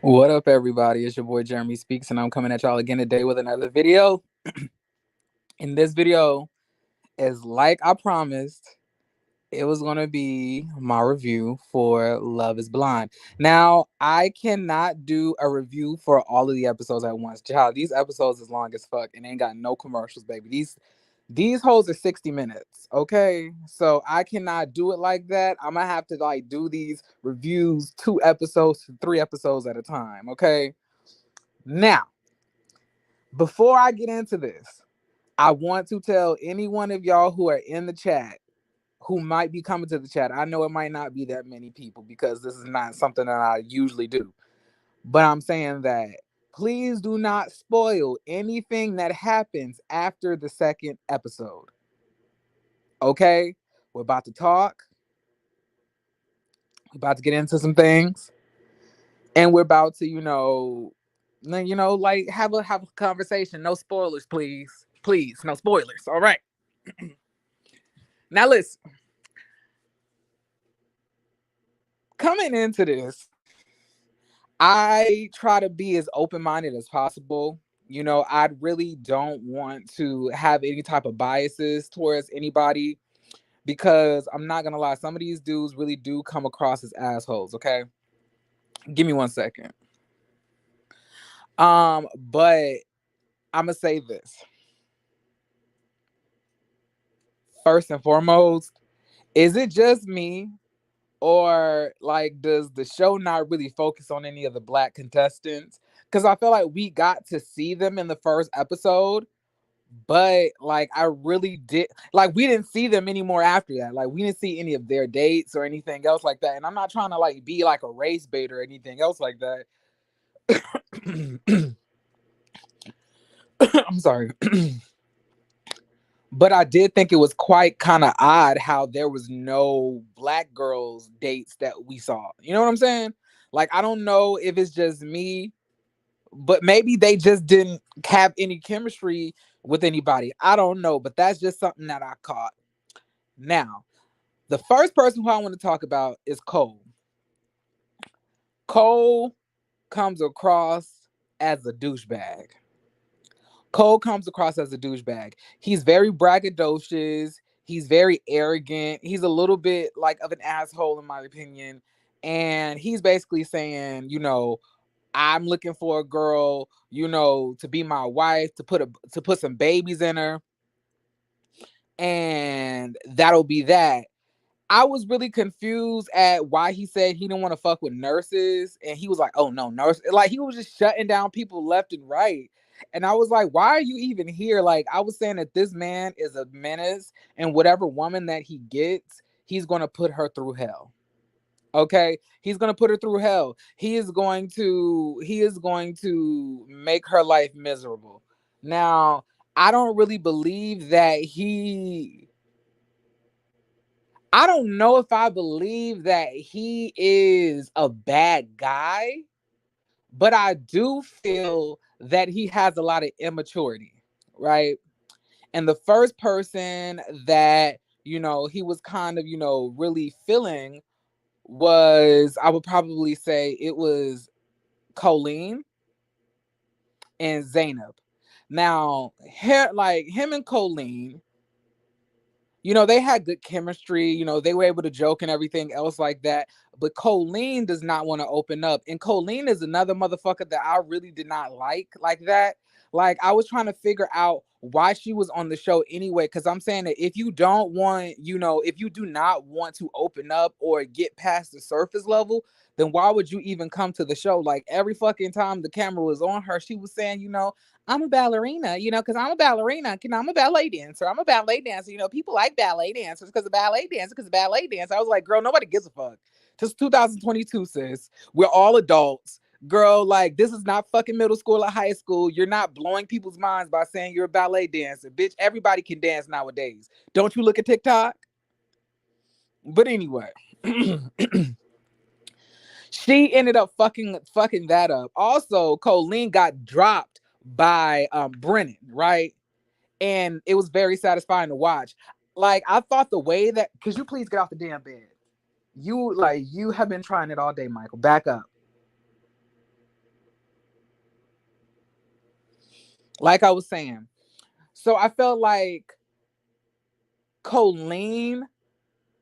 What up, everybody? It's your boy Jeremy Speaks, and I'm coming at y'all again today with another video. In this video, is like I promised, it was gonna be my review for Love Is Blind. Now, I cannot do a review for all of the episodes at once. Child, these episodes is long as fuck and ain't got no commercials, baby. These hoes are 60 minutes, okay? So I cannot do it like that. I'm gonna have to like do these reviews 2 episodes, 3 episodes at a time, okay? Now, before I get into this, I want to tell any one of y'all who are in the chat who might be coming to the chat. I know it might not be that many people because this is not something that I usually do. But I'm saying that please do not spoil anything that happens after the second episode. Okay? We're about to talk. We're about to get into some things. And we're about to, like have a conversation. No spoilers, please. Please, no spoilers. All right. Now listen, coming into this, I try to be as open-minded as possible. I really don't want to have any type of biases towards anybody because I'm not gonna lie, some of these dudes really do come across as assholes, okay? Give me 1 second. But I'm gonna say this. First and foremost, is it just me or like does the show not really focus on any of the black contestants? Because I feel like we got to see them in the first episode, but like I really did like we didn't see them anymore after that. Like we didn't see any of their dates or anything else like that. And I'm not trying to like be like a race bait or anything else like that. I'm sorry. But I did think it was quite kind of odd how there was no black girls dates that we saw. You know what I'm saying? Like I don't know if it's just me, but maybe they just didn't have any chemistry with anybody. I don't know, but that's just something that I caught. Now, the first person who I want to talk about is Cole. Cole comes across as a douchebag. Cole comes across as a douchebag. He's very braggadocious. He's very arrogant. He's a little bit like of an asshole, in my opinion. And he's basically saying, I'm looking for a girl, to be my wife, to put some babies in her, and that'll be that. I was really confused at why he said he didn't want to fuck with nurses. And he was like, oh no, nurse. Like he was just shutting down people left and right. And I was like, why are you even here? Like I was saying that this man is a menace and whatever woman that he gets, he's going to put her through hell. Okay? He's going to put her through hell. He is going to make her life miserable. Now, I don't really believe that I don't know if I believe that he is a bad guy, but I do feel that he has a lot of immaturity, right? And the first person that, he was kind of, really feeling was, I would probably say it was Colleen and Zainab. Now, like him and Colleen, they had good chemistry. They were able to joke and everything else like that. But Colleen does not want to open up. And Colleen is another motherfucker that I really did not like that. Like, I was trying to figure out why she was on the show anyway. Because I'm saying that if you don't want, if you do not want to open up or get past the surface level, then why would you even come to the show? Like, every fucking time the camera was on her, she was saying, I'm a ballerina, because I'm a ballerina. I'm a ballet dancer. I'm a ballet dancer. People like ballet dancers because of ballet dancer. I was like, girl, nobody gives a fuck. Just 2022, sis. We're all adults. Girl, like, this is not fucking middle school or high school. You're not blowing people's minds by saying you're a ballet dancer. Bitch, everybody can dance nowadays. Don't you look at TikTok? But anyway. She ended up fucking that up. Also, Colleen got dropped by Brennan, right? And it was very satisfying to watch. Like I thought the way that, could you please get off the damn bed? You have been trying it all day, Michael. Back up. Like I was saying, so I felt like Colleen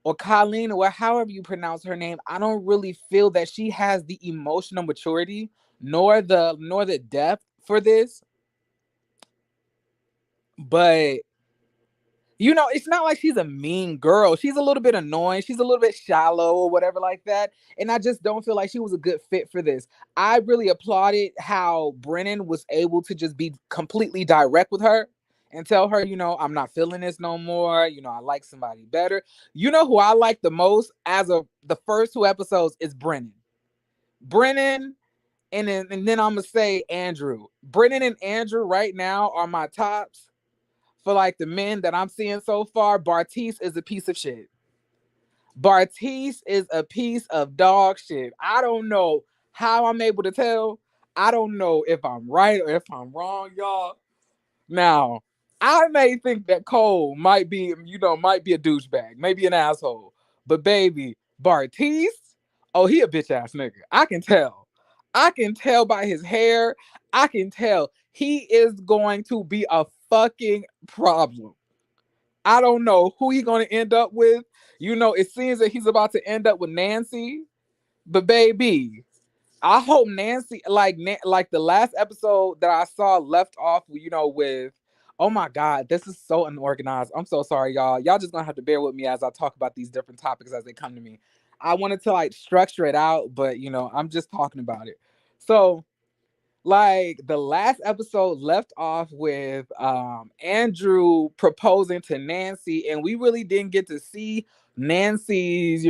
or Colleen or however you pronounce her name, I don't really feel that she has the emotional maturity nor the depth for this. But it's not like she's a mean girl. She's a little bit annoying. She's a little bit shallow or whatever like that. And I just don't feel like she was a good fit for this. I really applauded how Brennan was able to just be completely direct with her and tell her, I'm not feeling this no more. I like somebody better. You know who I like the most as of the first two episodes is Brennan. Brennan and then I'm gonna say Andrew. Brennan and Andrew right now are my tops for like the men that I'm seeing so far. Bartise is a piece of shit. Bartise is a piece of dog shit. I don't know how I'm able to tell. I don't know if I'm right or if I'm wrong, y'all. Now, I may think that Cole might be a douchebag, maybe an asshole. But baby, Bartise, oh, he a bitch ass nigga. I can tell. I can tell by his hair. I can tell he is going to be a fucking problem. I don't know who he's going to end up with. It seems that he's about to end up with Nancy. But baby, I hope Nancy, like the last episode that I saw left off, with, oh my God, this is so unorganized. I'm so sorry, y'all. Y'all just gonna have to bear with me as I talk about these different topics as they come to me. I wanted to like structure it out, but I'm just talking about it. So like the last episode left off with Andrew proposing to Nancy, and we really didn't get to see Nancy's,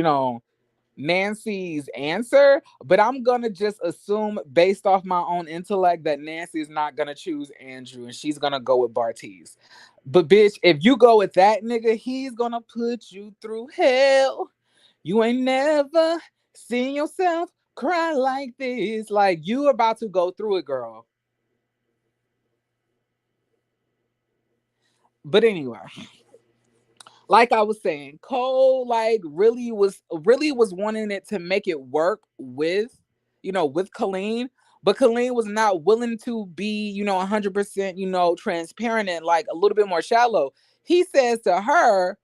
Nancy's answer, but I'm gonna just assume based off my own intellect that Nancy is not gonna choose Andrew and she's gonna go with Bartiz. But bitch, if you go with that nigga, he's gonna put you through hell. You ain't never seen yourself cry like this. Like you about to go through it, girl. But anyway, like I was saying, Cole like really was wanting it to make it work with Colleen, but Colleen was not willing to be 100% transparent and like a little bit more shallow. He says to her,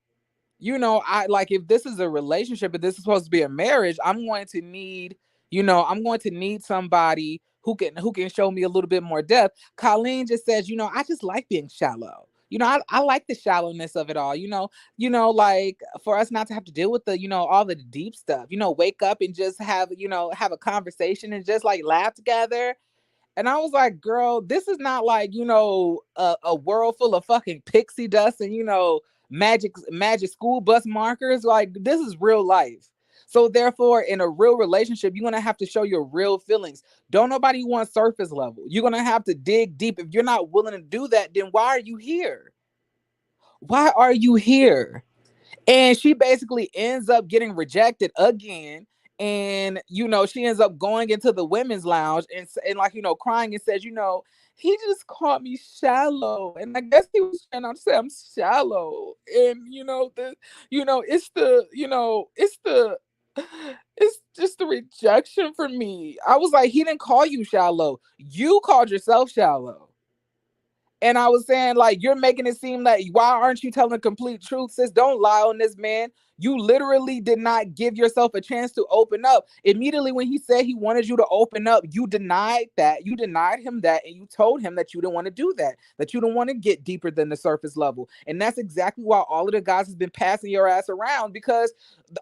I like if this is a relationship, if this is supposed to be a marriage, I'm going to need somebody who can show me a little bit more depth. Colleen just says, I just like being shallow. I like the shallowness of it all. Like for us not to have to deal with all the deep stuff. Wake up and just have a conversation and just like laugh together. And I was like, girl, this is not like, a world full of fucking pixie dust and, magic school bus markers. Like, this is real life. So therefore, in a real relationship, you're gonna have to show your real feelings. Don't nobody want surface level. You're gonna have to dig deep. If you're not willing to do that, then why are you here? Why are you here? And she basically ends up getting rejected again. And she ends up going into the women's lounge and like crying and says, he just called me shallow. And I guess he was trying to say I'm shallow. And it's just the rejection for me. I was like, he didn't call you shallow. You called yourself shallow. And I was saying, like, you're making it seem like, why aren't you telling the complete truth, sis? Don't lie on this man. You literally did not give yourself a chance to open up. Immediately when he said he wanted you to open up, you denied that. You denied him that, and you told him that you didn't want to do that you don't want to get deeper than the surface level. And that's exactly why all of the guys has been passing your ass around, because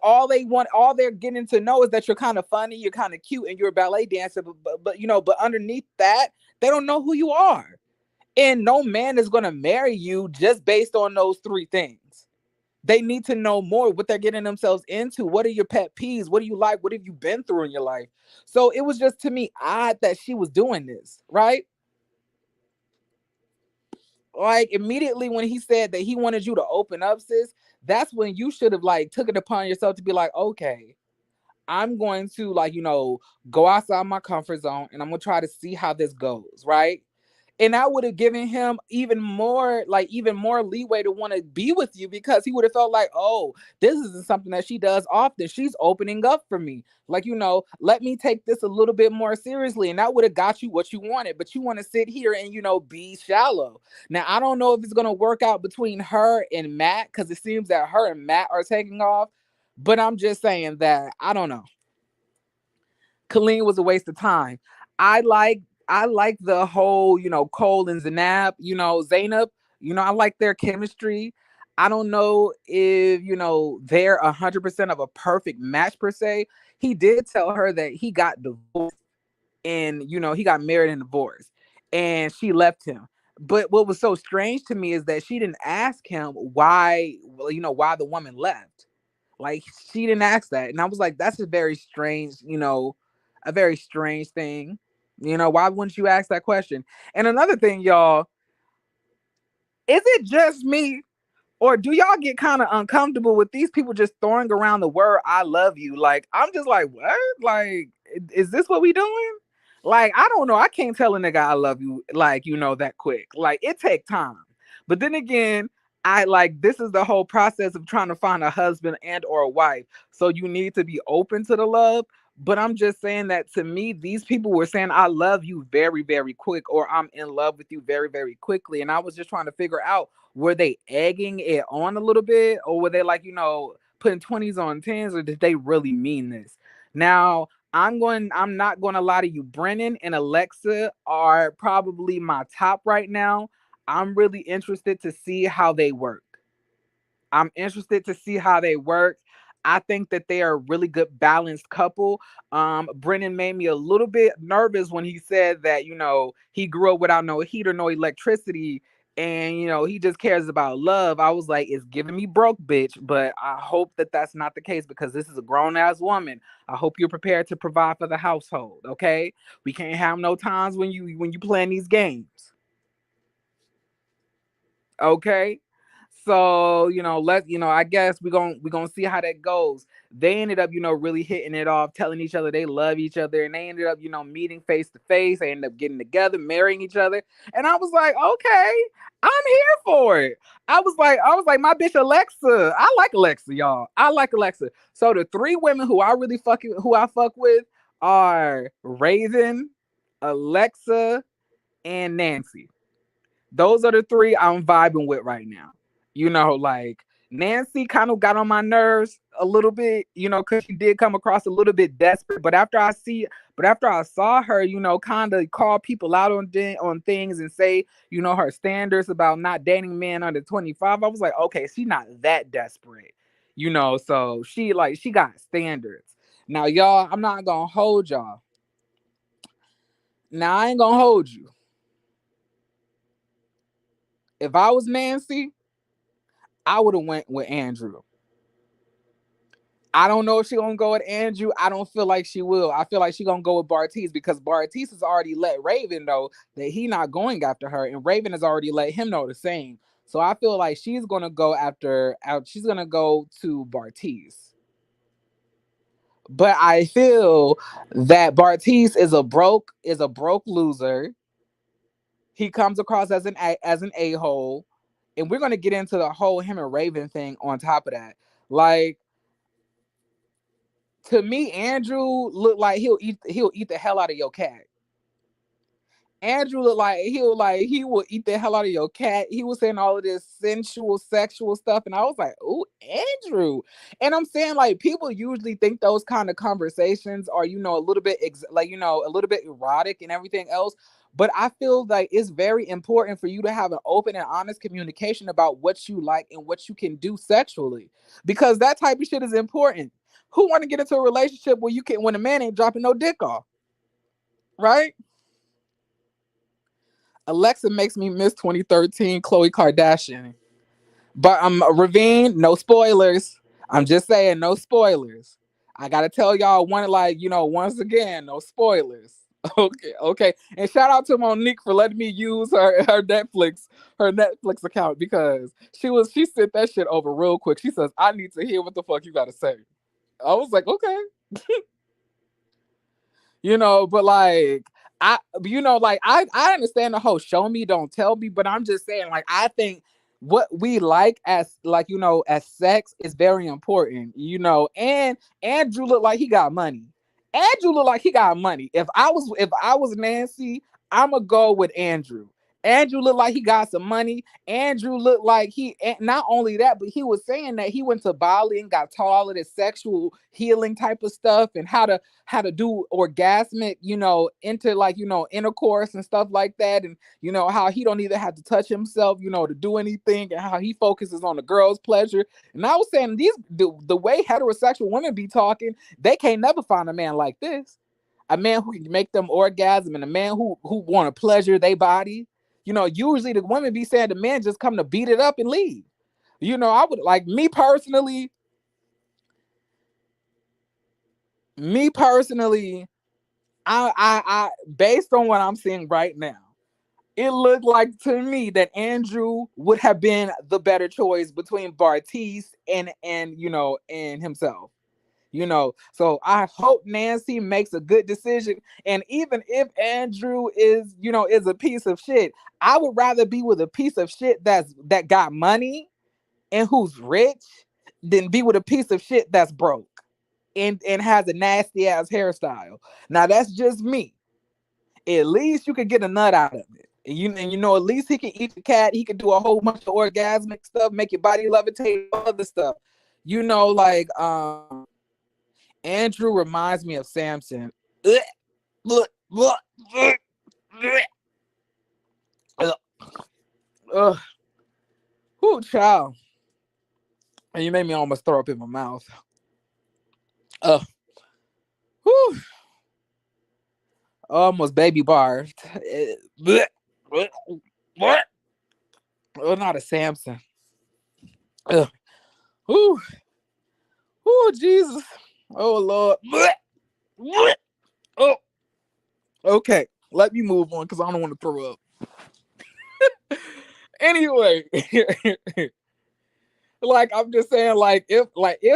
all they're getting to know is that you're kind of funny, you're kind of cute, and you're a ballet dancer. But underneath that, they don't know who you are. And no man is going to marry you just based on those three things. They need to know more what they're getting themselves into. What are your pet peeves? What do you like? What have you been through in your life? So it was just to me odd that she was doing this, right? Like immediately when he said that he wanted you to open up, sis, that's when you should have like took it upon yourself to be like, okay, I'm going to like, go outside my comfort zone and I'm going to try to see how this goes, right? And that would have given him even more leeway to want to be with you, because he would have felt like, oh, this isn't something that she does often. She's opening up for me. Like, let me take this a little bit more seriously. And that would have got you what you wanted. But you want to sit here and, be shallow. Now, I don't know if it's going to work out between her and Matt, because it seems that her and Matt are taking off. But I'm just saying that, I don't know. Colleen was a waste of time. I like I like the whole, Cole and Zainab, Zainab, I like their chemistry. I don't know if, they're 100% of a perfect match per se. He did tell her that he got divorced, and, he got married and divorced, and she left him. But what was so strange to me is that she didn't ask him why, why the woman left. Like, she didn't ask that. And I was like, that's a very strange thing. Why wouldn't you ask that question? And another thing, y'all, is it just me? Or do y'all get kind of uncomfortable with these people just throwing around the word "I love you"? Like, I'm just like, what? Like, is this what we doing? Like, I don't know. I can't tell a nigga I love you, like, that quick. Like, it take time. But then again, I like, this is the whole process of trying to find a husband and or a wife. So you need to be open to the love. But I'm just saying that, to me, these people were saying "I love you" very, very quick, or "I'm in love with you" very, very quickly. And I was just trying to figure out, were they egging it on a little bit, or were they like, putting 20s on 10s, or did they really mean this? Now, I'm not going to lie to you. Brennan and Alexa are probably my top right now. I'm really interested to see how they work. I'm interested to see how they work. I think that they are a really good balanced couple. Brennan made me a little bit nervous when he said that, he grew up without no heat or no electricity, and, he just cares about love. I was like, it's giving me broke bitch, but I hope that that's not the case, because this is a grown ass woman. I hope you're prepared to provide for the household. Okay. We can't have no times when you playing these games. Okay. So, I guess we're gonna see how that goes. They ended up, really hitting it off, telling each other they love each other, and they ended up, meeting face to face. They ended up getting together, marrying each other. And I was like, okay, I'm here for it. I was like, my bitch Alexa. I like Alexa, y'all. I like Alexa. So the three women who I fuck with are Raven, Alexa, and Nancy. Those are the three I'm vibing with right now. Like, Nancy kind of got on my nerves a little bit, because she did come across a little bit desperate. But after I saw her, kind of call people out on things and say, her standards about not dating men under 25, I was like, okay, she's not that desperate, So she got standards. Now, y'all, I'm not gonna hold y'all. Now, I ain't gonna hold you. If I was Nancy, I would have went with Andrew. I don't know if she's gonna go with Andrew. I don't feel like she will. I feel like she's gonna go with Bartise, because Bartise has already let Raven know that he not going after her, and Raven has already let him know the same. So I feel like she's gonna go she's gonna go to Bartise. But I feel that Bartise is a broke loser. He comes across as an a-hole, and we're gonna get into the whole him and Raven thing on top of that. Like, to me, Andrew looked like he'll eat the hell out of your cat. Andrew looked like he will eat the hell out of your cat. He was saying all of this sensual, sexual stuff, and I was like, "Ooh, Andrew!" And I'm saying, like, people usually think those kind of conversations are, a little bit a little bit erotic and everything else. But I feel like it's very important for you to have an open and honest communication about what you like and what you can do sexually, because that type of shit is important. Who want to get into a relationship when a man ain't dropping no dick off, right? Alexa makes me miss 2013 Khloe Kardashian. But Ravine, no spoilers. I'm just saying, no spoilers. I gotta tell y'all once again, no spoilers. Okay, okay. And shout out to Monique for letting me use her Netflix account, because she sent that shit over real quick. She says, I need to hear what the fuck you gotta say. I was like, okay. But like, I understand the whole show me, don't tell me, but I'm just saying, like, I think what we like as, like, as sex is very important, and Andrew looked like he got money. Andrew looked like he got money. If I was Nancy, I'ma go with Andrew. Andrew looked like he got some money. Andrew looked like not only that, but he was saying that he went to Bali and got taught all of this sexual healing type of stuff and how to do orgasmic, into, like, intercourse and stuff like that. And, how he don't even have to touch himself, to do anything, and how he focuses on the girl's pleasure. And I was saying, the way heterosexual women be talking, they can't never find a man like this. A man who can make them orgasm, and a man who want to pleasure their body. Usually the women be saying the men just come to beat it up and leave. I would, like, me personally, I based on what I'm seeing right now, it looked like to me that Andrew would have been the better choice between Bartise and himself. So I hope Nancy makes a good decision. And even if Andrew is a piece of shit, I would rather be with a piece of shit that got money and who's rich than be with a piece of shit that's broke and has a nasty ass hairstyle. Now that's just me. At least you could get a nut out of it. At least he can eat the cat. He can do a whole bunch of orgasmic stuff, make your body levitate, other stuff. Like Andrew reminds me of Samson. Whoo, child. And you made me almost throw up in my mouth. Whew. Almost baby barfed. Oh, not a Samson. Whew. Oh, Jesus. Oh, Lord. Oh. Okay, let me move on because I don't want to throw up. Anyway, like, I'm just saying, like, if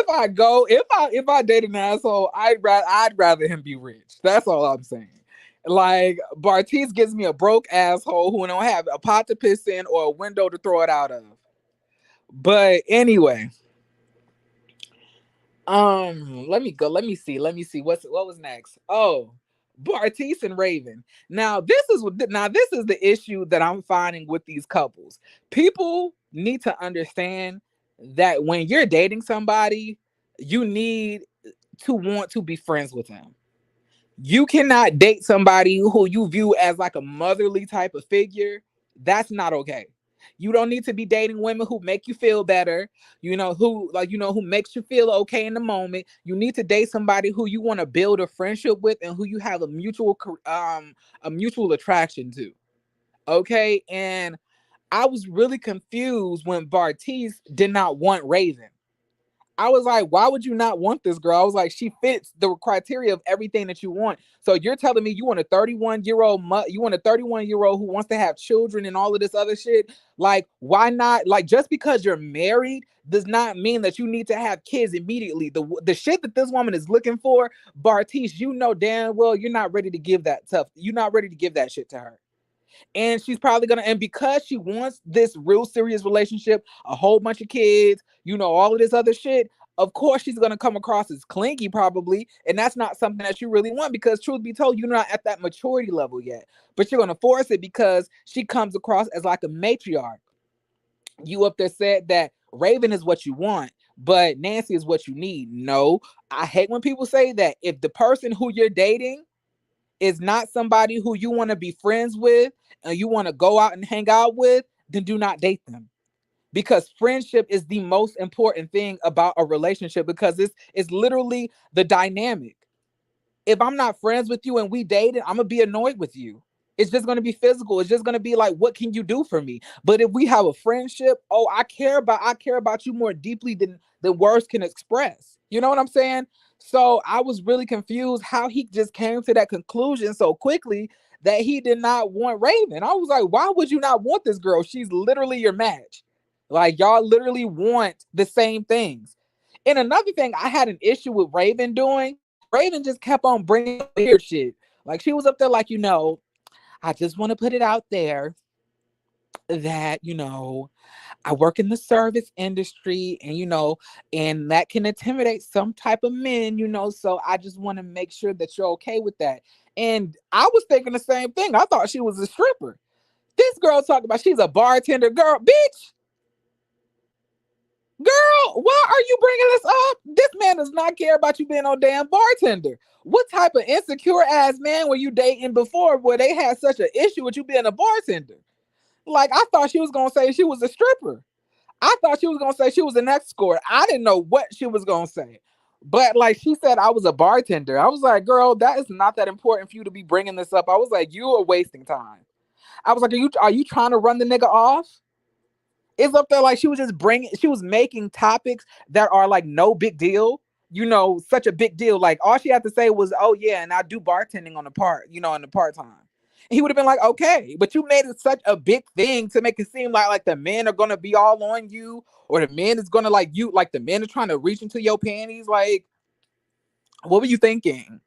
I date an asshole, I'd rather him be rich. That's all I'm saying. Like, Bartise gives me a broke asshole who don't have a pot to piss in or a window to throw it out of. But anyway, let me go. Let me see. What was next. Oh, Bartise and Raven. Now this is the issue that I'm finding with these couples. People need to understand that when you're dating somebody, you need to want to be friends with them. You cannot date somebody who you view as like a motherly type of figure. That's not okay. You don't need to be dating women who make you feel better, who makes you feel okay in the moment. You need to date somebody who you want to build a friendship with and who you have a mutual attraction to. Okay? And I was really confused when Bartise did not want Raven. I was like, why would you not want this girl? I was like, she fits the criteria of everything that you want. So you're telling me you want a 31-year-old, who wants to have children and all of this other shit? Like, why not? Like, just because you're married does not mean that you need to have kids immediately. The shit that this woman is looking for, Bartise, damn well you're not ready to give that tough. You're not ready to give that shit to her. And she's probably and because she wants this real serious relationship, a whole bunch of kids, all of this other shit, of course she's gonna come across as clingy probably. And that's not something that you really want, because truth be told, you're not at that maturity level yet. But you're gonna force it because she comes across as like a matriarch. You up there said that Raven is what you want, but Nancy is what you need. No, I hate when people say that. If the person who you're dating is not somebody who you want to be friends with and you want to go out and hang out with, then do not date them. Because friendship is the most important thing about a relationship, because it's literally the dynamic. If I'm not friends with you and we dated, I'm gonna be annoyed with you. It's just gonna be physical. It's just gonna be like, what can you do for me? But if we have a friendship, oh, I care about you more deeply than words can express. You know what I'm saying? So I was really confused how he just came to that conclusion so quickly that he did not want Raven. I was like, why would you not want this girl? She's literally your match. Like, y'all literally want the same things. And another thing I had an issue with Raven doing, Raven just kept on bringing weird shit. Like she was up there like, I just want to put it out there that, I work in the service industry and, and that can intimidate some type of men, so I just want to make sure that you're okay with that. And I was thinking the same thing. I thought she was a stripper. This girl talking about she's a bartender. Girl, bitch, girl, why are you bringing this up? This man does not care about you being no damn bartender. What type of insecure ass man were you dating before where they had such an issue with you being a bartender? Like, I thought she was going to say she was a stripper. I thought she was going to say she was an escort. I didn't know what she was going to say. But like she said, I was a bartender. I was like, girl, that is not that important for you to be bringing this up. I was like, you are wasting time. I was like, are you trying to run the nigga off? It's up there like she was making topics that are like no big deal, such a big deal. Like all she had to say was, oh yeah, and I do bartending on the part, in the part time. He would have been like, okay, but you made it such a big thing to make it seem like the men are gonna be all on you, or the men is gonna like the men are trying to reach into your panties. Like, what were you thinking?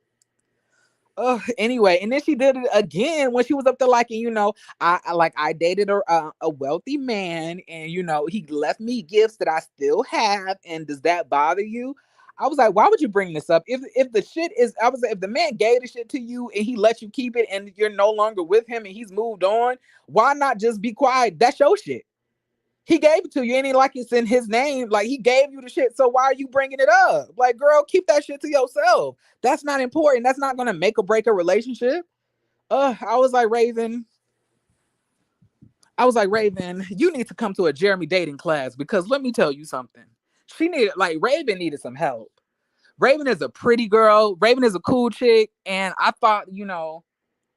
Anyway, and then she did it again when she was up there like, I dated a wealthy man, and he left me gifts that I still have, and does that bother you? I was like, why would you bring this up? If the shit is, I was like, if the man gave the shit to you and he let you keep it, and you're no longer with him and he's moved on, why not just be quiet? That's your shit. He gave it to you, and like it's in his name. Like he gave you the shit. So why are you bringing it up? Like, girl, keep that shit to yourself. That's not important. That's not gonna make or break a relationship. I was like, Raven. You need to come to a Jeremy dating class because let me tell you something. Raven needed some help. Raven is a pretty girl. Raven is a cool chick, and I thought,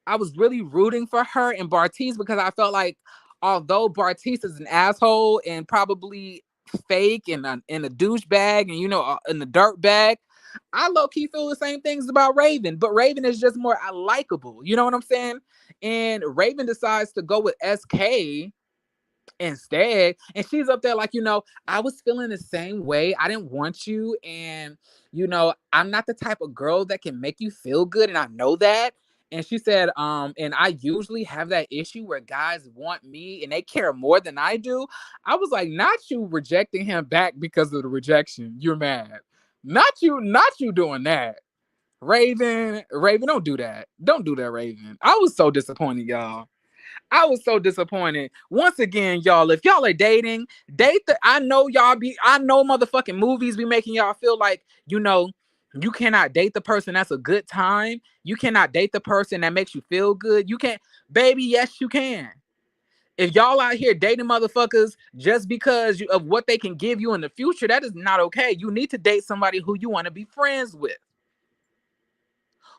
I was really rooting for her and Bartise because I felt like although Bartise is an asshole and probably fake and a douchebag and in the dirt bag, I low key feel the same things about Raven, but Raven is just more likable. You know what I'm saying? And Raven decides to go with SK instead, and she's up there like, I was feeling the same way. I didn't want you, and I'm not the type of girl that can make you feel good, and I know that. And she said, and I usually have that issue where guys want me and they care more than I do. I was like, not you rejecting him back because of the rejection. You're mad. Not you doing that. Raven, don't do that. Don't do that, Raven. I was so disappointed, y'all. I was so disappointed. Once again, y'all, if y'all are dating, I know motherfucking movies be making y'all feel like, you cannot date the person that's a good time. You cannot date the person that makes you feel good. You can't, baby, yes, you can. If y'all out here dating motherfuckers just because of what they can give you in the future, that is not okay. You need to date somebody who you want to be friends with,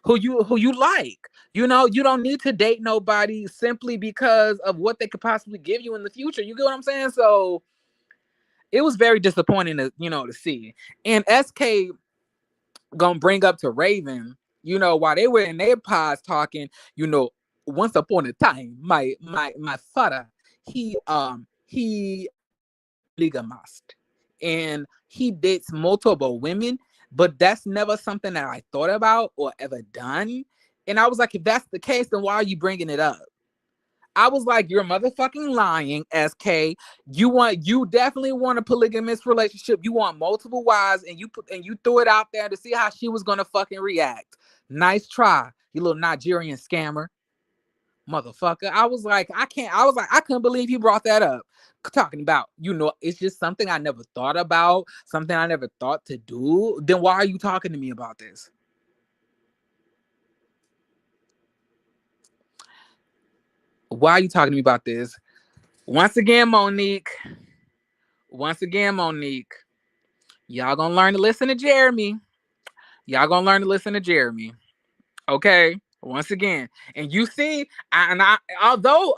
who you like. You don't need to date nobody simply because of what they could possibly give you in the future. You get what I'm saying? So it was very disappointing to see. And SK gonna bring up to Raven, while they were in their pods talking, once upon a time, my father, he polygamist, and he dates multiple women, but that's never something that I thought about or ever done. And I was like, if that's the case, then why are you bringing it up? I was like, you're motherfucking lying, SK. You definitely want a polygamous relationship. You want multiple wives, and you threw it out there to see how she was gonna fucking react. Nice try, you little Nigerian scammer, motherfucker. I was like, I couldn't believe you brought that up. Talking about, it's just something I never thought about, something I never thought to do. Then why are you talking to me about this? Why are you talking to me about this? Once again, Monique. Y'all gonna learn to listen to Jeremy. Okay. Once again, and you see, although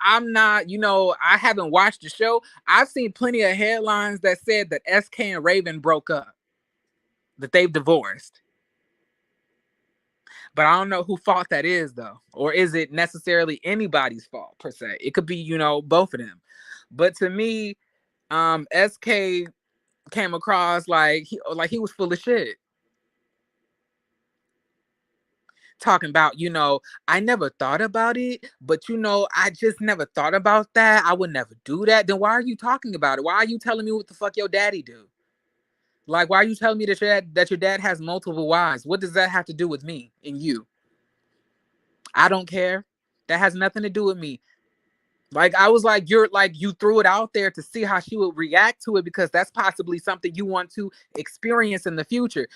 I'm not, I haven't watched the show. I've seen plenty of headlines that said that SK and Raven broke up, that they've divorced. But I don't know who fault that is, though, or is it necessarily anybody's fault per se? It could be, both of them. But to me, SK came across like he was full of shit. talking about, I never thought about it, but I just never thought about that. I would never do that. Then why are you talking about it? Why are you telling me what the fuck your daddy do? Like, why are you telling me that your dad has multiple wives? What does that have to do with me and you? I don't care. That has nothing to do with me. Like, I was like, you threw it out there to see how she would react to it, because that's possibly something you want to experience in the future.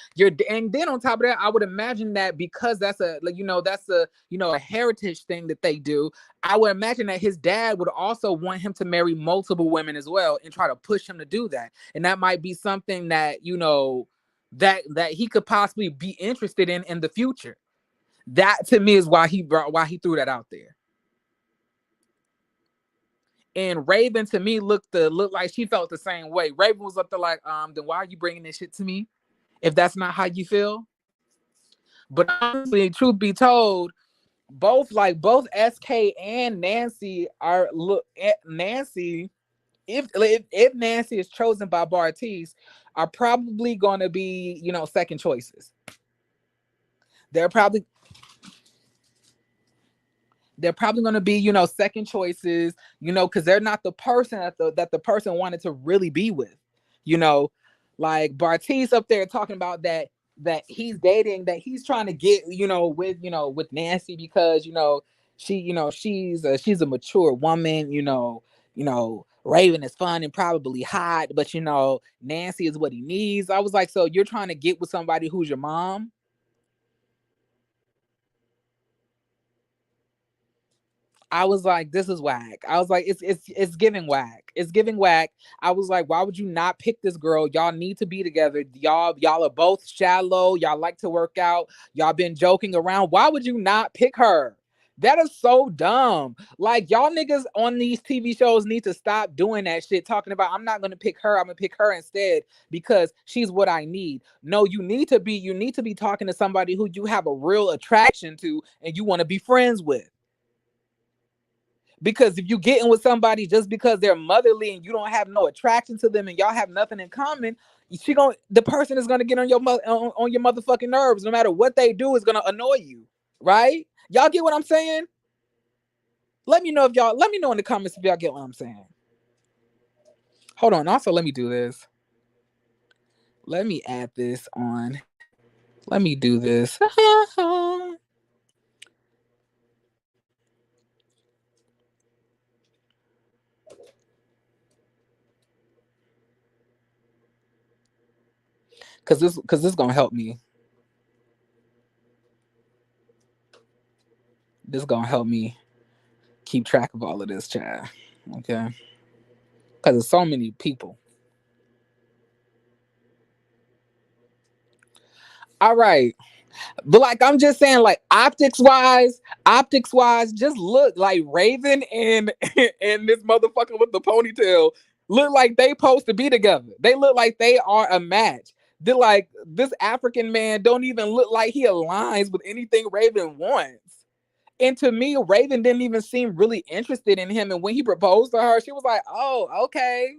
And then on top of that, I would imagine that because that's a heritage thing that they do. I would imagine that his dad would also want him to marry multiple women as well and try to push him to do that. And that might be something that, that he could possibly be interested in the future. That to me is why he threw that out there. And Raven to me looked like she felt the same way. Raven was up there like, then why are you bringing this shit to me if that's not how you feel? But honestly, truth be told, both SK and Nancy Nancy, if Nancy is chosen by Bartise, are probably going to be, second choices. They're probably going to be, second choices, because they're not the person that the person wanted to really be with. Like Bartise up there talking about that he's dating, that he's trying to get, with Nancy, because, she's a mature woman, Raven is fun and probably hot, but Nancy is what he needs. I was like, so you're trying to get with somebody who's your mom? I was like, this is whack. I was like, it's giving whack. It's giving whack. I was like, why would you not pick this girl? Y'all need to be together. Y'all are both shallow. Y'all like to work out. Y'all been joking around. Why would you not pick her? That is so dumb. Like, y'all niggas on these TV shows need to stop doing that shit, talking about, I'm not gonna pick her, I'm gonna pick her instead because she's what I need. No, you need to be talking to somebody who you have a real attraction to and you want to be friends with. Because if you get in with somebody just because they're motherly and you don't have no attraction to them and y'all have nothing in common, the person is gonna get on your on your motherfucking nerves. No matter what they do, is gonna annoy you, right? Y'all get what I'm saying? Let me know in the comments if y'all get what I'm saying. Hold on. Also, let me do this. Let me add this on. Let me do this. Cause this is gonna help me. This is gonna help me keep track of all of this, chat. Okay. Because there's so many people. All right. But like, I'm just saying, like, optics wise, just look like Raven and and this motherfucker with the ponytail look like they supposed to be together. They look like they are a match. They're like, this African man don't even look like he aligns with anything Raven wants. And to me, Raven didn't even seem really interested in him. And when he proposed to her, she was like, oh, okay.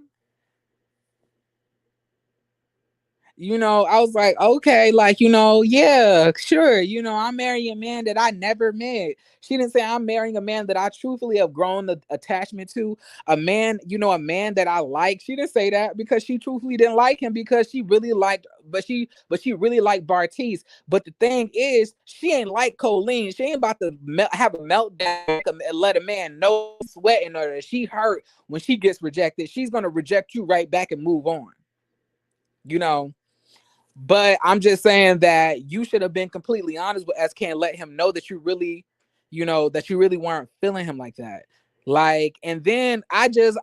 I was like, okay, like, yeah, sure. I'm marrying a man that I never met. She didn't say I'm marrying a man that I truthfully have grown the attachment to, a man, a man that I like. She didn't say that because she truthfully didn't like him because she really liked, but she really liked Bartise. But the thing is, she ain't like Colleen. She ain't about to have a meltdown and let a man know sweating or that she hurt when she gets rejected. She's going to reject you right back and move on. But I'm just saying that you should have been completely honest with SK and let him know that you really, weren't feeling him like that. Like, and then I just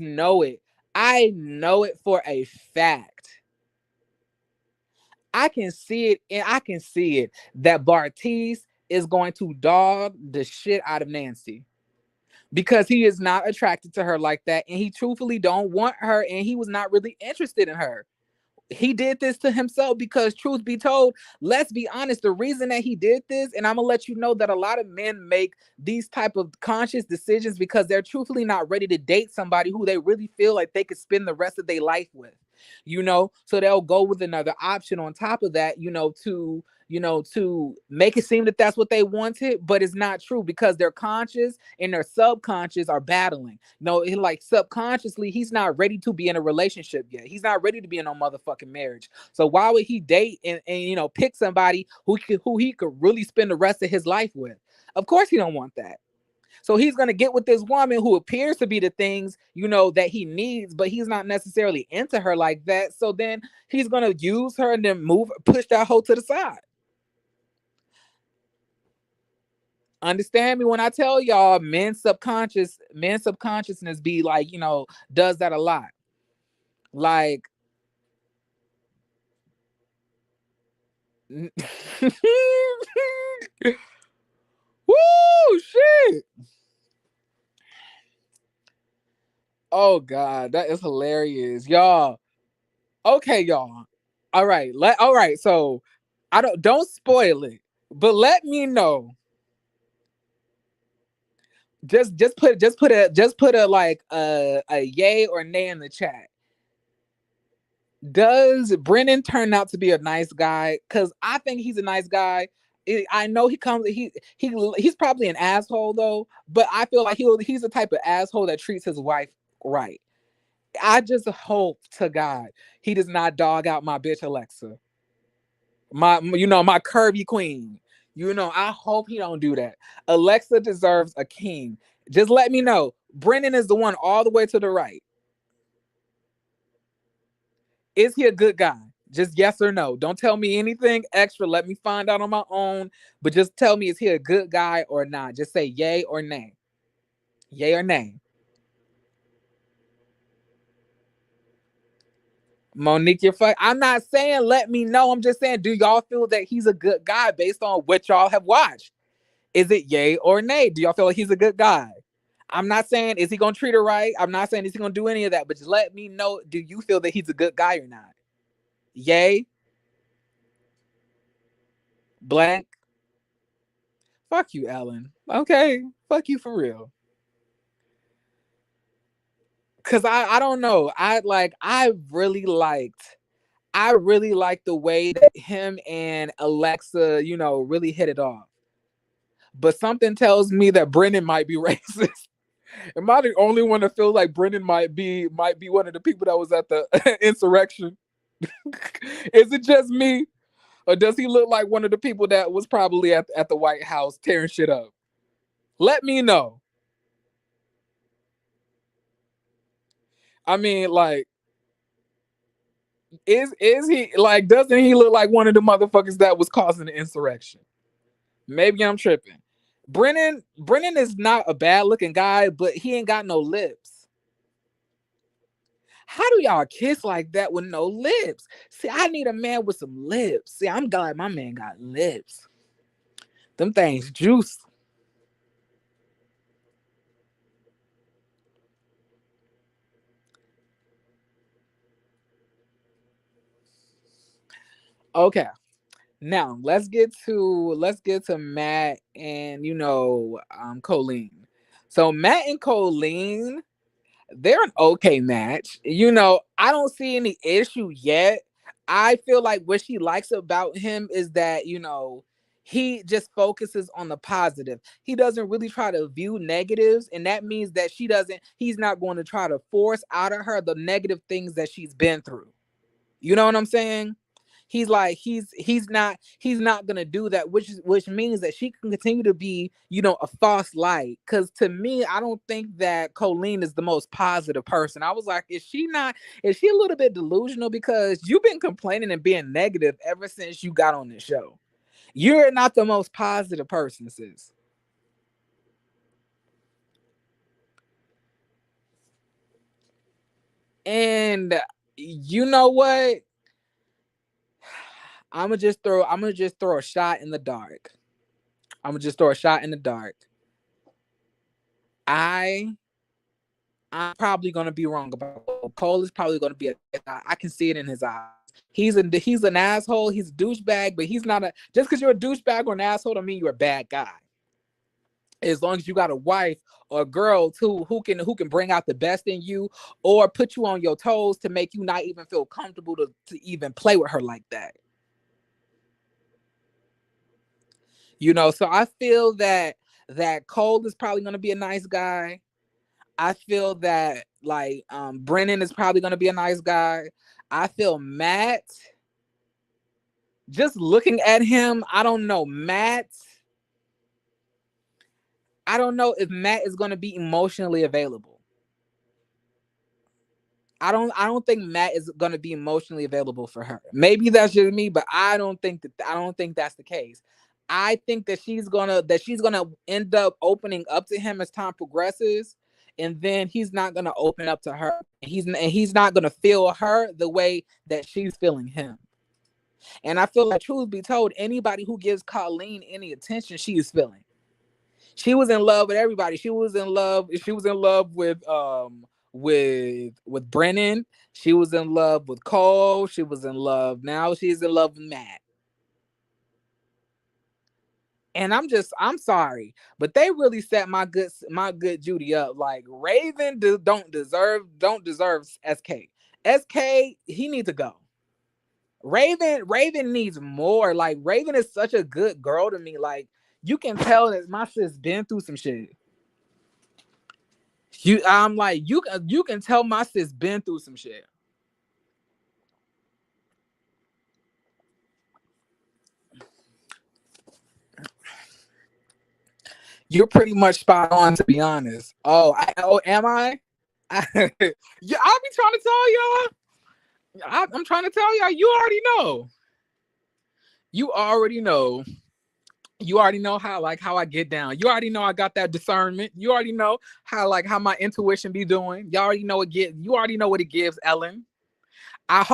know it. I know it for a fact. I can see it, and I can see it that Bartise is going to dog the shit out of Nancy because he is not attracted to her like that, and he truthfully don't want her, and he was not really interested in her. He did this to himself because, truth be told, let's be honest, the reason that he did this, and I'm gonna let you know that a lot of men make these type of conscious decisions because they're truthfully not ready to date somebody who they really feel like they could spend the rest of their life with. So they'll go with another option on top of that, to make it seem that that's what they wanted, but it's not true because their conscious and their subconscious are battling. No, like subconsciously, he's not ready to be in a relationship yet. He's not ready to be in a motherfucking marriage. So why would he date and pick somebody who he could really spend the rest of his life with? Of course, he don't want that. So he's going to get with this woman who appears to be the things, that he needs, but he's not necessarily into her like that. So then he's going to use her and then push that hoe to the side. Understand me when I tell y'all, men's subconsciousness be like, does that a lot. Like, woo, shit. Oh God, that is hilarious, y'all. Okay, y'all. All right, so don't spoil it, but let me know. Just put a like a yay or nay in the chat. Does Brennan turn out to be a nice guy? Because I think he's a nice guy. I know he's probably an asshole though, but I feel like he's the type of asshole that treats his wife right. I just hope to God he does not dog out my bitch Alexa, my curvy queen. I hope he don't do that. Alexa deserves a king. Just let me know. Brennan is the one all the way to the right. Is he a good guy? Just yes or no. Don't tell me anything extra. Let me find out on my own. But just tell me, is he a good guy or not? Just say yay or nay. Yay or nay. Monique, you're fine. I'm not saying let me know. I'm just saying, do y'all feel that he's a good guy based on what y'all have watched? Is it yay or nay? Do y'all feel like he's a good guy? I'm not saying is he gonna treat her right. I'm not saying is he gonna do any of that. But just let me know. Do you feel that he's a good guy or not? Yay. Blank. Fuck you, Ellen. Okay. Fuck you for real. Cause I don't know. I really liked the way that him and Alexa, really hit it off. But something tells me that Brennan might be racist. Am I the only one that feels like Brennan might be one of the people that was at the insurrection? Is it just me? Or does he look like one of the people that was probably at the White House tearing shit up? Let me know. I mean, like, is he like? Doesn't he look like one of the motherfuckers that was causing the insurrection? Maybe I'm tripping. Brennan is not a bad looking guy, but he ain't got no lips. How do y'all kiss like that with no lips? See, I need a man with some lips. See, I'm glad my man got lips. Them things juice. Okay. Now let's get to Matt and Colleen. So Matt and Colleen, they're an okay match. I don't see any issue yet. I feel like what she likes about him is that, he just focuses on the positive. He doesn't really try to view negatives, and that means that he's not going to try to force out of her the negative things that she's been through. You know what I'm saying? He's like he's not gonna do that, which means that she can continue to be a false light. Because to me, I don't think that Colleen is the most positive person. I was like, is she a little bit delusional? Because you've been complaining and being negative ever since you got on the show. You're not the most positive person, sis. And you know what? I'm gonna just throw a shot in the dark. I'm gonna just throw a shot in the dark. I'm probably gonna be wrong about Cole. Cole is probably gonna be I can see it in his eyes. He's an asshole. He's a douchebag, but he's not just because you're a douchebag or an asshole don't mean you're a bad guy. as long as you got a wife or a girl too who can bring out the best in you or put you on your toes to make you not even feel comfortable to even play with her like that. So I feel that Cole is probably going to be a nice guy. I feel that like Brennan is probably going to be a nice guy. I feel Matt, just looking at him, I don't know. I don't know if Matt is going to be emotionally available. I don't think Matt is going to be emotionally available for her. Maybe that's just me, but I don't think that's the case. I think that she's gonna end up opening up to him as time progresses, and then he's not gonna open up to her. He's not gonna feel her the way that she's feeling him. And I feel like, truth be told, anybody who gives Colleen any attention, she is feeling. She was in love with everybody. She was in love. She was in love with Brennan. She was in love with Cole. She was in love. Now she's in love with Matt. And I'm sorry, but they really set my good Judy up. Like Raven don't deserve SK. SK, he needs to go. Raven needs more. Like Raven is such a good girl to me. Like you can tell that my sis been through some shit. I'm like you can tell my sis been through some shit. You're pretty much spot on, to be honest. Am I? Yeah, I'll be trying to tell y'all. I'm trying to tell y'all. You already know. You already know. You already know how I get down. You already know I got that discernment. You already know how my intuition be doing. You already know you already know what it gives, Ellen. I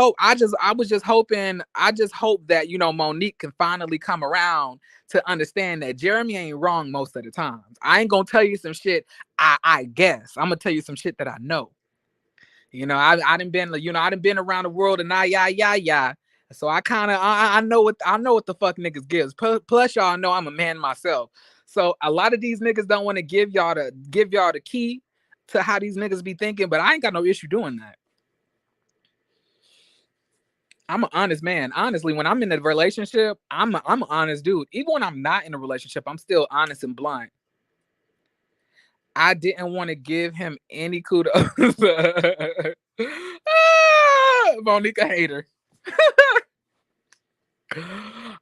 was just hoping. I just hope that Monique can finally come around to understand that Jeremy ain't wrong most of the times. I ain't gonna tell you some shit. I guess I'm gonna tell you some shit that I know. I done been around the world and yeah. So I know what the fuck niggas gives. Plus y'all know I'm a man myself. So a lot of these niggas don't want to give y'all the key to how these niggas be thinking, but I ain't got no issue doing that. I'm an honest man. Honestly, when I'm in a relationship, I'm an honest dude. Even when I'm not in a relationship, I'm still honest and blunt. I didn't want to give him any kudos. Monica hater.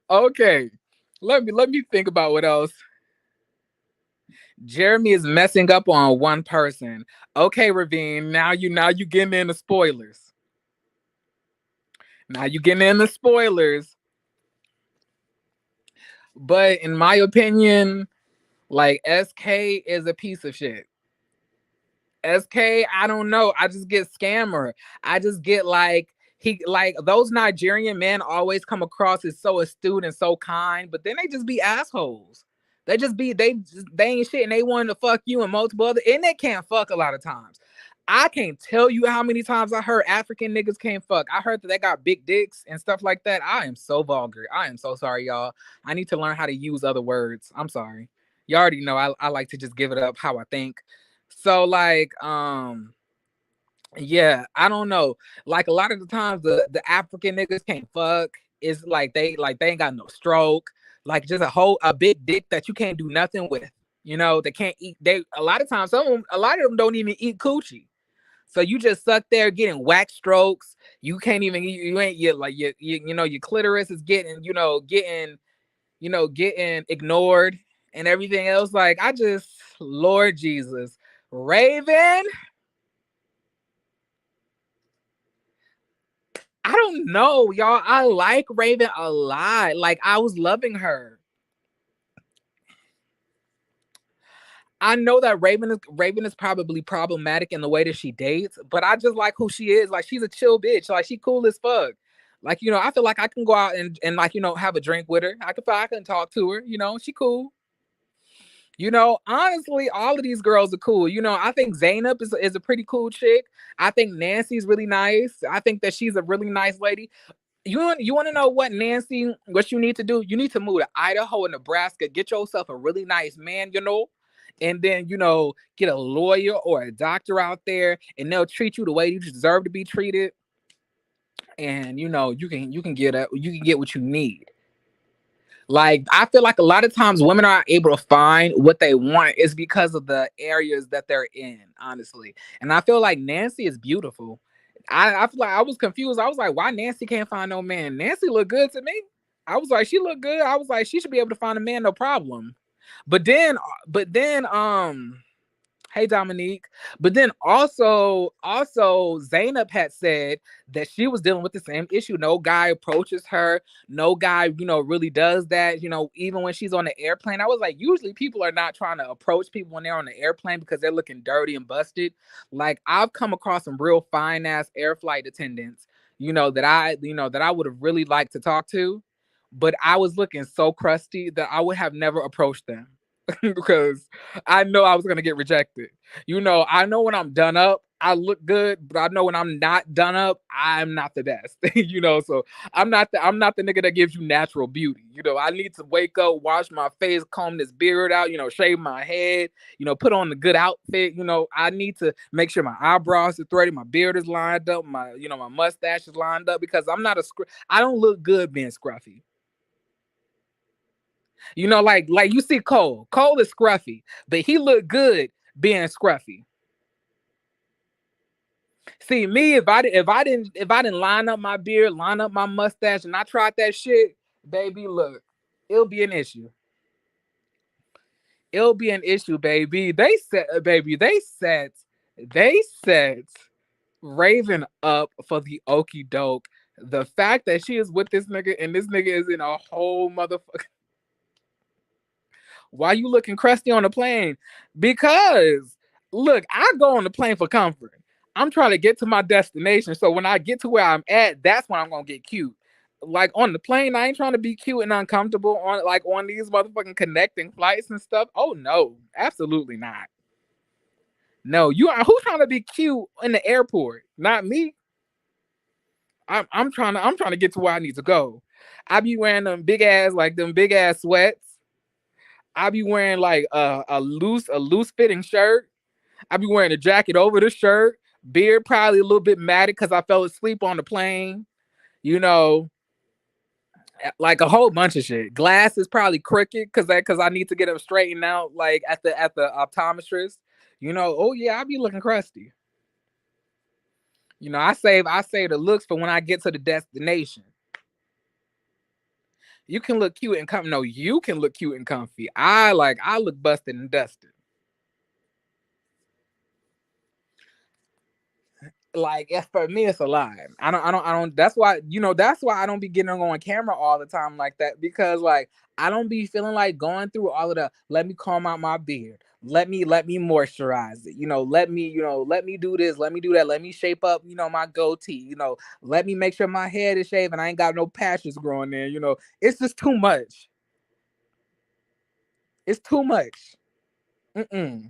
Okay. Let me think about what else. Jeremy is messing up on one person. Okay, Ravine. Now you getting in the spoilers. Now you getting in the spoilers. But in my opinion, like SK is a piece of shit. SK, I don't know. I just get scammer. I just get like he like those Nigerian men always come across as so astute and so kind, but then they just be assholes. They ain't shit and they want to fuck you and multiple other and they can't fuck a lot of times. I can't tell you how many times I heard African niggas can't fuck. I heard that they got big dicks and stuff like that. I am so vulgar. I am so sorry, y'all. I need to learn how to use other words. I'm sorry. You already know I like to just give it up how I think. So like yeah, I don't know. Like a lot of the times the African niggas can't fuck. It's like they ain't got no stroke. Like just a big dick that you can't do nothing with. They can't eat. They a lot of times a lot of them don't even eat coochie. So you just suck there getting whack strokes. You can't even you ain't yet like your clitoris is getting ignored and everything else. Like I just Lord Jesus. Raven, I don't know, y'all. I like Raven a lot. Like I was loving her. I know that Raven is probably problematic in the way that she dates, but I just like who she is. Like she's a chill bitch. Like she cool as fuck. Like I feel like I can go out and like have a drink with her. I can talk to her. She cool. Honestly, all of these girls are cool. I think Zainab is a pretty cool chick. I think Nancy's really nice. I think that she's a really nice lady. You want to know what, Nancy, what you need to do? You need to move to Idaho and Nebraska. Get yourself a really nice man, and then get a lawyer or a doctor out there, and they'll treat you the way you deserve to be treated, and you can get what you need. Like, I feel like a lot of times women are able to find what they want is because of the areas that they're in, honestly. And I feel like Nancy is beautiful. I feel like I was confused. I was like, why Nancy can't find no man? Nancy looked good to me. I was like, she looked good. I was like, she should be able to find a man, no problem. But then, hey Dominique. But then also Zaynab had said that she was dealing with the same issue. No guy approaches her. No guy, really does that. Even when she's on the airplane. I was like, usually people are not trying to approach people when they're on the airplane because they're looking dirty and busted. Like, I've come across some real fine ass air flight attendants, that I would have really liked to talk to, but I was looking so crusty that I would have never approached them. Because I know I was gonna get rejected. I know when I'm done up, I look good, but I know when I'm not done up, I'm not the best. So I'm not the nigga that gives you natural beauty. I need to wake up, wash my face, comb this beard out, shave my head, put on the good outfit. I need to make sure my eyebrows are threaded, my beard is lined up, my mustache is lined up, because I don't look good being scruffy. Like you see Cole. Cole is scruffy, but he looked good being scruffy. See me, if I didn't line up my beard, line up my mustache, and I tried that shit, baby, look, it'll be an issue. It'll be an issue, baby. They set Raven up for the okey doke. The fact that she is with this nigga and this nigga is in a whole motherfucker. Why you looking crusty on the plane? Because look, I go on the plane for comfort. I'm trying to get to my destination. So when I get to where I'm at, that's when I'm gonna get cute. Like on the plane, I ain't trying to be cute and uncomfortable on these motherfucking connecting flights and stuff. Oh no, absolutely not. No, you are who's trying to be cute in the airport? Not me. I'm trying to get to where I need to go. I be wearing them big ass sweats. I be wearing like a loose fitting shirt. I be wearing a jacket over the shirt. Beard probably a little bit matted because I fell asleep on the plane. You know, like a whole bunch of shit. Glasses probably crooked because I need to get them straightened out like at the optometrist. Oh yeah, I be looking crusty. I save the looks for when I get to the destination. You can look cute and comfy. No, you can look cute and comfy. I look busted and dusted. Like, for me, it's a lie. I don't. That's why I don't be getting on camera all the time like that, because like I don't be feeling like going through all of the. Let me comb out my beard. Let me moisturize it. Let me do this. Let me do that. Let me shape up. My goatee. Let me make sure my head is shaved and I ain't got no patches growing there. It's just too much. It's too much. Mm-mm.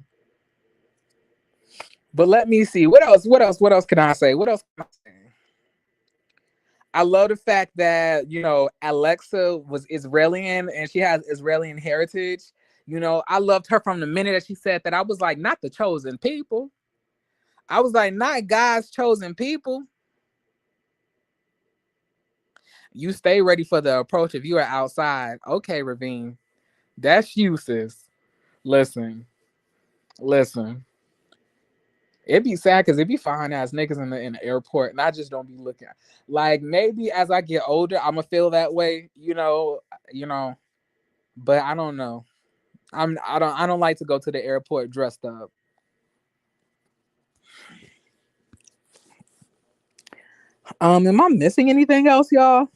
But let me see. What else? What else? What else can I say? What else can I say? I love the fact that Alexa was Israeli and she has Israeli heritage. I loved her from the minute that she said that. I was like, not the chosen people. I was like, not God's chosen people. You stay ready for the approach if you are outside. Okay, Ravine, that's you, sis. Listen, listen. It'd be sad because it'd be fine ass niggas in the airport, and I just don't be looking. Like, maybe as I get older, I'ma feel that way, you know. But I don't know. I don't like to go to the airport dressed up. Am I missing anything else, y'all?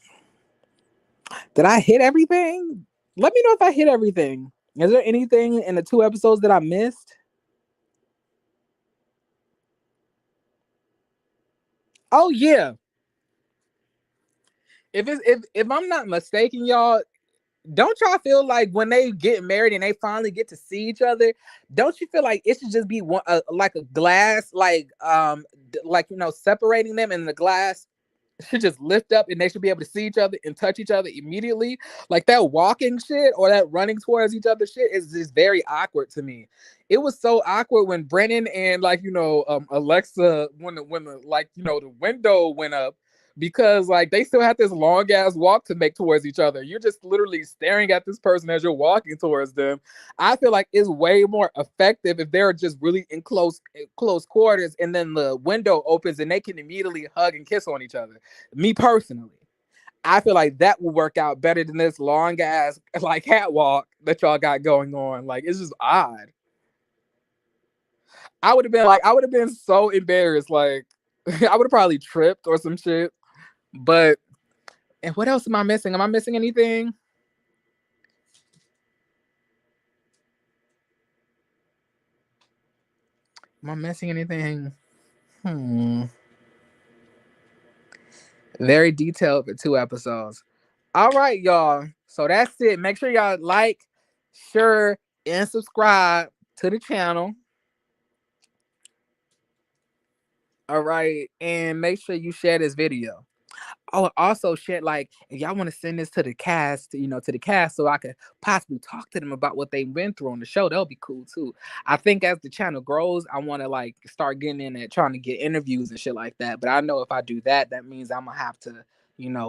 Did I hit everything? Let me know if I hit everything. Is there anything in the two episodes that I missed? Oh yeah. If I'm not mistaken, y'all, don't y'all feel like when they get married and they finally get to see each other, don't you feel like it should just be like a glass, like separating them in the glass should just lift up and they should be able to see each other and touch each other immediately. Like that walking shit or that running towards each other shit is just very awkward to me. It was so awkward when Brennan and like, Alexa, when the like, the window went up, because like they still had this long ass walk to make towards each other. You're just literally staring at this person as you're walking towards them. I feel like it's way more effective if they're just really in close quarters and then the window opens and they can immediately hug and kiss on each other. Me personally, I feel like that will work out better than this long ass like catwalk that y'all got going on. Like, it's just odd. I would have been so embarrassed. Like, I would have probably tripped or some shit. But, and what else am I missing? Am I missing anything? Am I missing anything? Very detailed for 2 episodes. All right, y'all. So that's it. Make sure y'all like, share, and subscribe to the channel. All right. And make sure you share this video. Oh, also share, like, if y'all want to send this to the cast, so I could possibly talk to them about what they've been through on the show. That'll be cool too. I think as the channel grows, I want to like start getting in and trying to get interviews and shit like that. But I know if I do that, that means I'm gonna have to,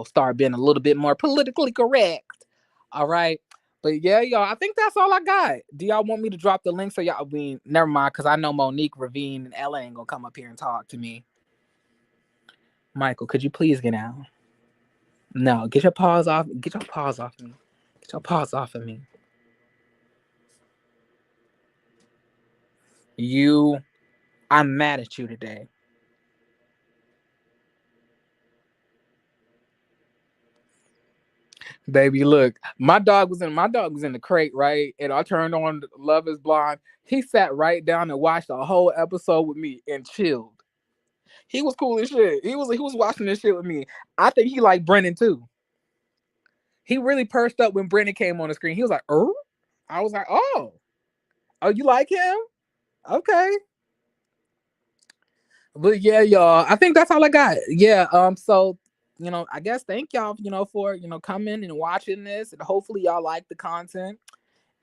start being a little bit more politically correct. All right. But yeah, y'all, I think that's all I got. Do y'all want me to drop the link so y'all never mind, because I know Monique, Ravine, and Ella ain't gonna come up here and talk to me. Michael, could you please get out? No, get your paws off. Get your paws off me. Get your paws off of me. I'm mad at you today. Baby, look, my dog was in the crate, right? And I turned on Love is Blind. He sat right down and watched the whole episode with me and chilled. He was cool as shit. He was watching this shit with me. I think he liked Brennan too. He really perked up when Brennan came on the screen. He was like, "Oh," I was like, "Oh, you like him? Okay." But yeah, y'all, I think that's all I got. Yeah. So, I guess thank y'all, for coming and watching this, and hopefully y'all like the content.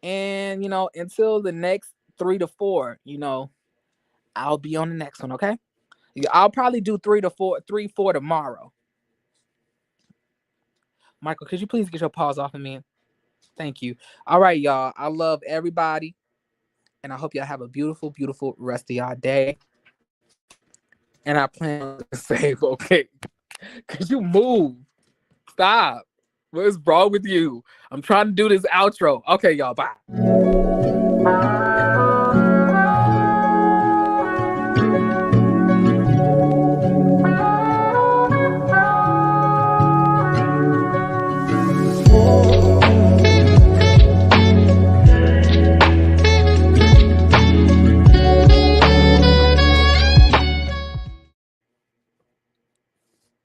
And until the next 3 to 4, I'll be on the next one. Okay. I'll probably do 3 to 4 tomorrow. Michael, could you please get your paws off of me? Thank you. All right, y'all. I love everybody. And I hope y'all have a beautiful, beautiful rest of y'all day. And I plan to save, okay? Because you move. Stop. What is wrong with you? I'm trying to do this outro. Okay, y'all. Bye.